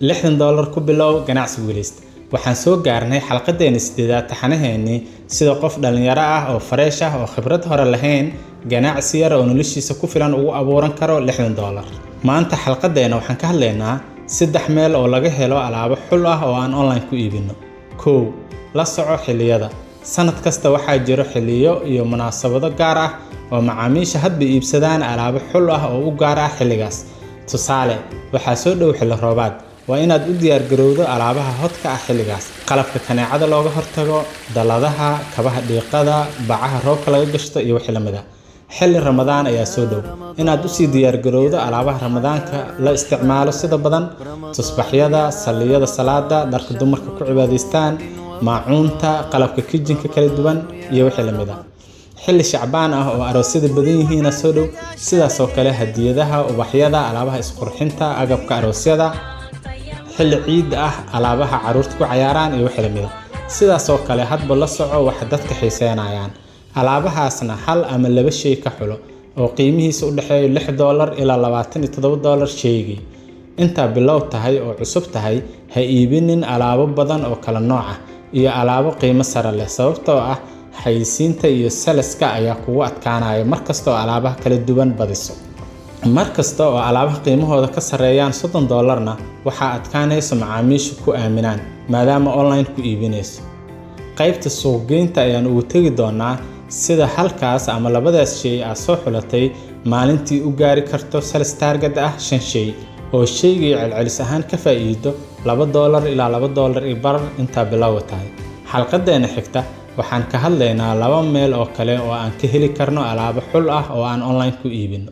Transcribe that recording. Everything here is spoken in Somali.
$60 ku bilow ganacsi guuleysta. waxaan soo gaarnay xalqadeena 8aad taxanaheennii sida qof dhalinyaro ah oo fresh ah oo khibrad hore lahayn ganacsi yar oo noloshiisa ku filan ugu abuuran karo $60. maanta xalqadeena waxaan ka hadlaynaa 3 meel oo laga helo alaabo xul ah oo aan online ku iibino. 1. la soco xilliyada. sanad kasta waxaa jiro xilliyo iyo munaasabado gaar ah oo macaamiisha hadba iibsadaan alaabo xul ah oo u gaar ah xilligaas. tusaale, waxaa soo dhow xilli roobaad, waa inaad u diyaar garowdo alaabaha hodka ah xilligaas. qalabka kaneecada looga hortago, daladaha, kabaha dhiiqada, bacaha roobka laga gashto iyo wixii lamid ah. xilli Ramadaan ayaa soo dhow, inaad u sii diyaar garowdo alaabaha Ramadaanka la isticmaalo sida badan tusbaxyada, saliyada salaada, dharka dumarka ku cibaadaystaan, maacuunta, qalabka kitchenka kala duwan iyo wixii lamid ah. xilli Shacbaan ah oo aroosyada badan yihiin soo dhow, sidaas oo kale hadiyadaha, ubaxyada, alaabaha isqurxinta, agabka aroosyada. xilli ciid ah, alaabaha caruurta ku ciyaaraan iyo wixii lamid ah. sidaas oo kale hadba la soco wax dadka xiiseynayaan. alaabahaasna hal ama 2 shay ka xulo oo qiimihiisa u dhaxeeyo $6 ilaa $27 shaygii. inta bilow tahay oo cusub tahay, ha iibinin alaabo badan oo kala nooc ah iyo alaabo qiimo sare leh, sababtoo ah xayisiinta iyo saleska ayaa kugu adkaanaya markasta oo alaabaha kala duwan badiso. markasta oo alaabaha qiimahooda ka sareeyaan $30na waxaa adkaanaysa macaamiishu ku aaminaan maadaama online ku iibinayso. qaybta suuqgeynta ayaan ugu tagi doonaa sida halkaas ama labadaas shay aad soo xulatay maalintii u gaari karto sales target ah 5 shay oo shaygii celcelis ahaan ka faa'iido $2 ilaa $2.5 inta bilow tahay. xalqadeena xigta waxaan ka hadlaynaa 2 meel oo kale oo aan ka heli karno alaabo xul ah oo aan online ku iibino.